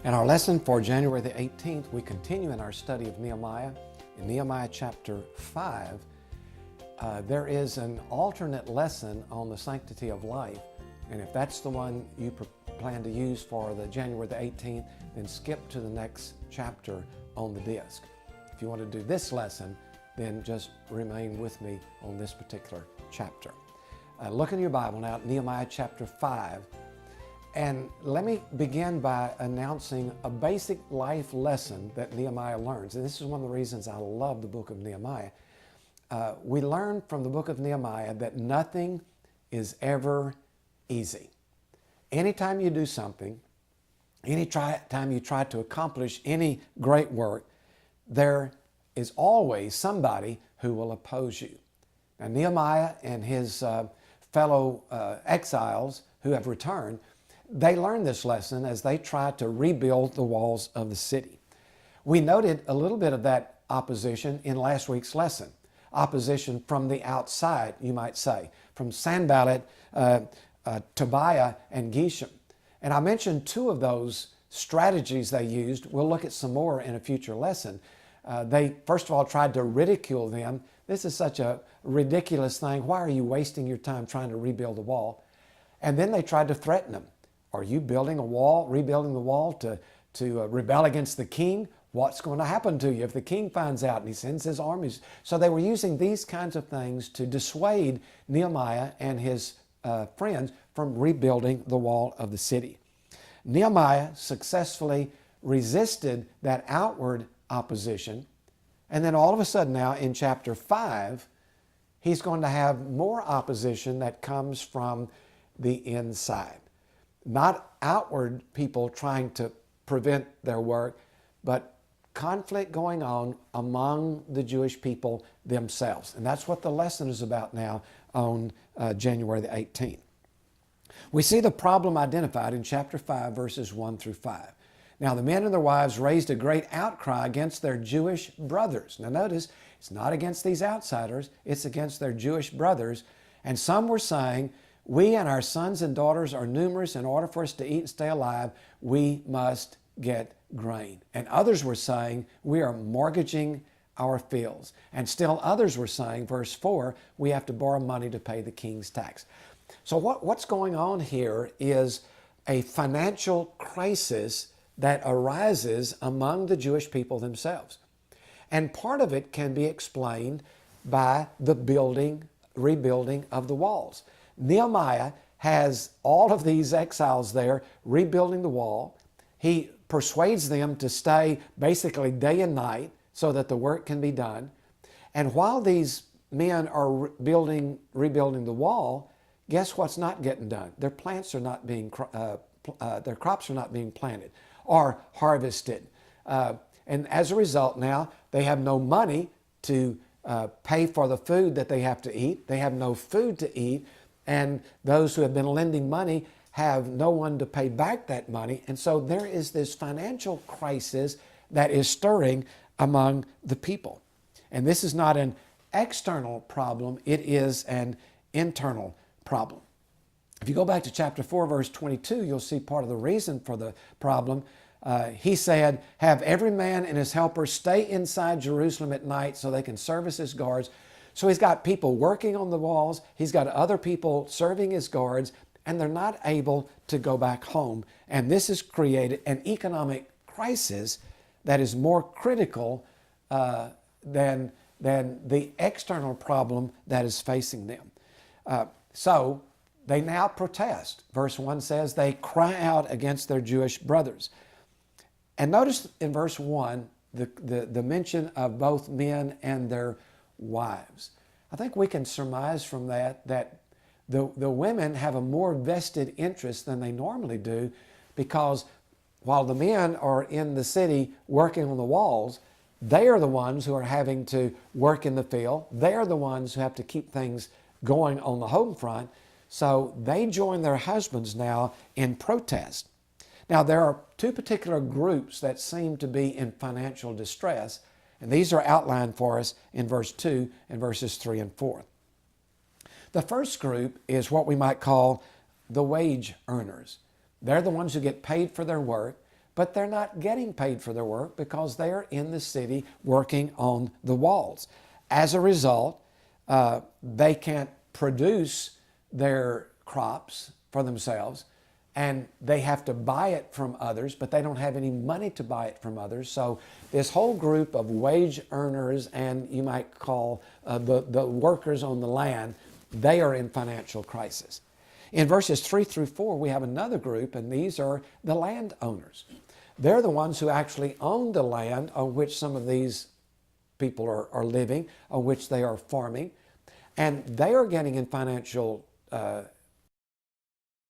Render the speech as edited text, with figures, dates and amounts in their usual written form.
And our lesson for January the 18th, we continue in our study of Nehemiah. In Nehemiah chapter 5, there is an alternate lesson on the sanctity of life. And if that's the one you plan to use for the January the 18th, then skip to the next chapter on the disc. If you want to do this lesson, then just remain with me on this particular chapter. Look in your Bible now at Nehemiah chapter 5. And let me begin by announcing a basic life lesson that Nehemiah learns. And this is one of the reasons I love the book of Nehemiah. We learn from the book of Nehemiah that nothing is ever easy. Anytime you do something, anytime you try to accomplish any great work, there is always somebody who will oppose you. Now, Nehemiah and his fellow exiles who have returned, they learned this lesson as they tried to rebuild the walls of the city. We noted a little bit of that opposition in last week's lesson. Opposition from the outside, you might say, from Sanballat, Tobiah, and Geshem. And I mentioned two of those strategies they used. We'll look at some more in a future lesson. They, first of all, tried to ridicule them. This is such a ridiculous thing. Why are you wasting your time trying to rebuild the wall? And then they tried to threaten them. Are you building a wall, rebuilding the wall to rebel against the king? What's going to happen to you if the king finds out and he sends his armies? So they were using these kinds of things to dissuade Nehemiah and his friends from rebuilding the wall of the city. Nehemiah successfully resisted that outward opposition. And then all of a sudden now in chapter 5, he's going to have more opposition that comes from the inside. Not outward people trying to prevent their work, but conflict going on among the Jewish people themselves. And that's what the lesson is about now on January the 18th. We see the problem identified in chapter 5, verses 1 through 5. Now the men and their wives raised a great outcry against their Jewish brothers. Now notice, it's not against these outsiders, it's against their Jewish brothers. And some were saying, we and our sons and daughters are numerous. In order for us to eat and stay alive, we must get grain. And others were saying, we are mortgaging our fields. And still others were saying, verse 4, we have to borrow money to pay the king's tax. So what's going on here is a financial crisis that arises among the Jewish people themselves. And part of it can be explained by the rebuilding of the walls. Nehemiah has all of these exiles there rebuilding the wall. He persuades them to stay basically day and night so that the work can be done. And while these men are rebuilding the wall, guess what's not getting done? Their plants are not being, their crops are not being planted or harvested. And as a result now, they have no money to pay for the food that they have to eat. They have no food to eat. And those who have been lending money have no one to pay back that money. And so there is this financial crisis that is stirring among the people. And this is not an external problem, it is an internal problem. If you go back to chapter 4, verse 22, you'll see part of the reason for the problem. He said, have every man and his helper stay inside Jerusalem at night so they can service his guards. So he's got people working on the walls, he's got other people serving as guards, and they're not able to go back home. And this has created an economic crisis that is more critical than the external problem that is facing them. So they now protest. Verse 1 says they cry out against their Jewish brothers. And notice in verse 1 the mention of both men and their wives. I think we can surmise from that the women have a more vested interest than they normally do, because while the men are in the city working on the walls, they are the ones who are having to work in the field. They are the ones who have to keep things going on the home front. So they join their husbands now in protest. Now there are two particular groups that seem to be in financial distress, and these are outlined for us in verse 2 and verses 3 and 4. The first group is what we might call the wage earners. They're the ones who get paid for their work. but they're not getting paid for their work because they are in the city working on the walls. As a result, they can't produce their crops for themselves, and they have to buy it from others, but they don't have any money to buy it from others. So this whole group of wage earners, and you might call the workers on the land, they are in financial crisis. In verses 3 through 4, we have another group, and these are the landowners. They're the ones who actually own the land on which some of these people are living, on which they are farming, and they are getting in financial